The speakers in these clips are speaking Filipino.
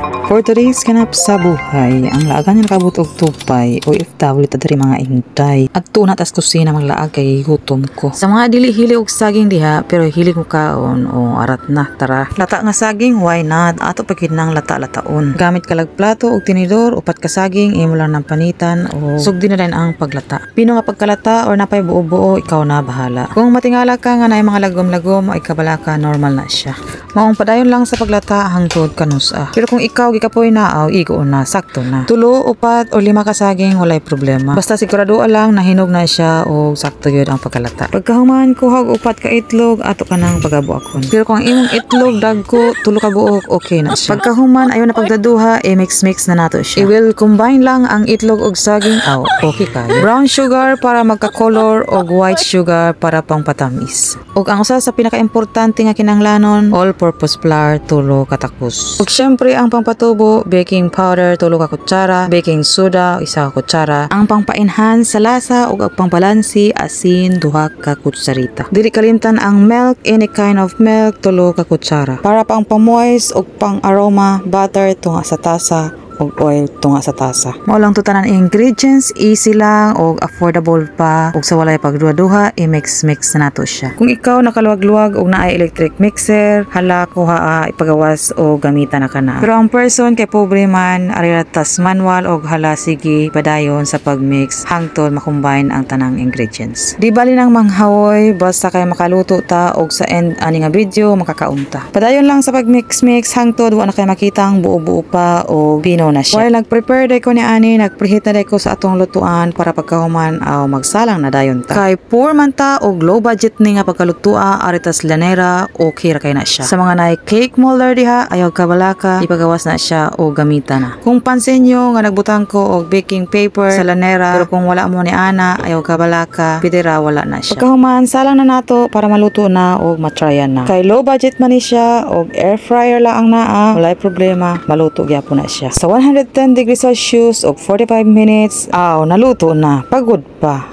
For today's kanap sa buhay, ang laagan niya nakabot og tupay o OFW ta diri mga inday. At tuna tas kusina maglaag kay gutom ko. Sa mga dili hili og saging diha pero hili ko kaon o arat na tara. Lata nga saging, why not? Ato pagid nang lata-lataon. Gamit kalag plato og tinidor, upat ka saging, imo lang ng panitan o sugdi na din ang paglata. Pino nga pagkalata or napay buo-buo, ikaw na bahala. Kung matingala ka nga na mga lagom-lagom ay kabala ka, normal na siya. Maong padayon lang sa paglata hangtod kanusa. Pero kung ikaw gikapoy naaw, igo na, sakto na. 2, 4 o 5 ka saging, walay problema. Basta sigurado lang na hinog na siya o sakto yun ang pagkalata. Pagkahuman kuhag 4 ka itlog, ato ka nang pagabuakon. Pero kung imong itlog dagko 3 ka buok, okay na siya. Pagkahuman ayon na pagdaduha, mix na nato siya. I-will combine lang ang itlog og saging, okay kayo. Brown sugar para magka-color og white sugar para pang patamis. Og ang usa sa pinaka-importante nga kinahanglanon, all-purpose flour 3 katakos. Og syempre ang pangpatubo, baking powder 3 ka kutsara, baking soda 1 ka kutsara, ang pangpa-enhance sa lasa ug ang pangbalansi asin 2 ka kutsarita. Dili kalimtan ang milk, any kind of milk 3 ka kutsara. Para pang pamoist ug pang aroma, butter tunga sa tasa og oil tunga sa tasa. Mao lang tutanan ingredients, easy lang og affordable pa ug sa walay pagduha-duha, i-mix na nato siya. Kung ikaw nakaluwag-luwag og naay electric mixer, hala kuha ipagawas o gamitan na kana. Pero ang person kay pobre man, arilatas manual og hala sige padayon sa pagmix hangtod makombine ang tanang ingredients. Di bali nang manghawoy basta kay makaluto ta og sa end ani nga video makakaunta. Padayon lang sa pagmix hangtod wa na kay makitang buo-buo pa o pino na siya. While nag-prepare day ko ni ani, nag-preheat na day ko sa atong lutuan para pagkahuman aw magsalang na dayon ta. Kay poor man ta og low budget ni nga pagkalutua, aritas lanera, okay ra kay na siya. Sa mga naay cake molder diha, ayaw kabalaka, ipagawas na siya o gamitan na. Kung pansin nyo nga nagbutang ko og baking paper sa lanera, pero kung wala mo ni ana, ayaw kabalaka, pidira wala na siya. Pagkahuman, salang na nato para maluto na o matryan na. Kay low budget man ni siya og air fryer lang ang naa, walay problema, maluto gyapon na siya. Sa 110 degrees Celsius o 45 minutes, naluto na. Pagod pa.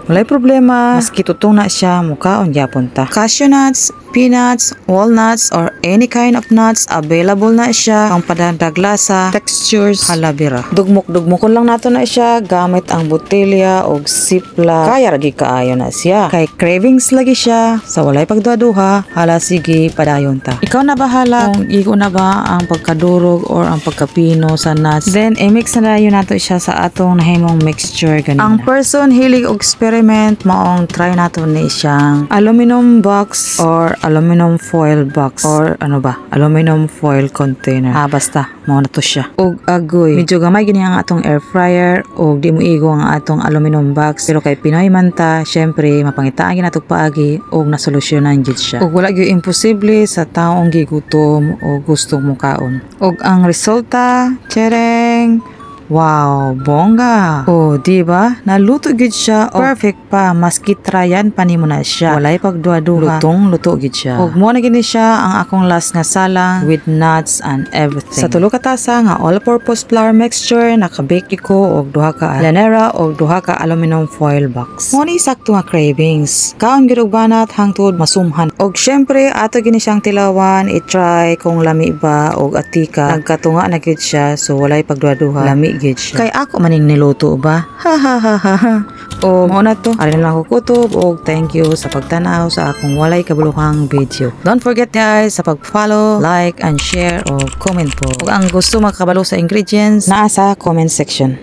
Walay problema. Maski tutong na siya, mukaon gyapon ta. Cashew nuts, peanuts, walnuts, or any kind of nuts, available na siya. Ang padagdag lasa, textures, halabira. Dugmok-dugmokon lang nato na siya gamit ang botelya o sipla. Kaya ragi kaayo na siya. Kay cravings lagi siya. Sa walay pagduha-duha, hala sige padayon ta. Ikaw na bahala kung igo na ba ang pagkadurog or ang pagkapino sa nuts. Then, i-mix na yun nato siya sa atong nahimong mixture ganina. Ang person hilig og experiment, maong try nato ni siyang aluminum box or aluminum foil box or aluminum foil container. Basta, mao na to siya. Og agoy, medyo gamay gini ang atong air fryer og di mo igo ang atong aluminum box. Pero kay Pinoy man ta, syempre, mapangitaan ginatog paagi og nasolusyonan gid siya. Og wala gyud imposible sa taong gigutom o gustong mukaon. Og ang resulta, chereng! Wow, bongga. Diba? Naluto gid siya. Perfect pa. Maski tryan pa nimo na siya. Walay pagduha-duha. Luto gid siya. Og mo na gini siya ang akong last nga salang with nuts and everything. Sa 3 ka tasa nga all-purpose flour mixture, nakabake ko og 2 ka lanera og 2 ka aluminum foil box. Mo ni sakto nga cravings. Kaon gid og banat hangtod masumhan. Og syempre ato gini siyang tilawan, i-try kung lami ba og atika. Nagkatunga na gid siya, so walay pagduha-duha. Lami gid siya. Kay ako maning niluto ba? O mao na to. Ari na lang ko kutob og thank you sa pagtanaw sa akong walay kabuluhang video. Don't forget guys sa pag-follow, like and share o comment po. Ug ang gusto makabalo sa ingredients naa sa comment section.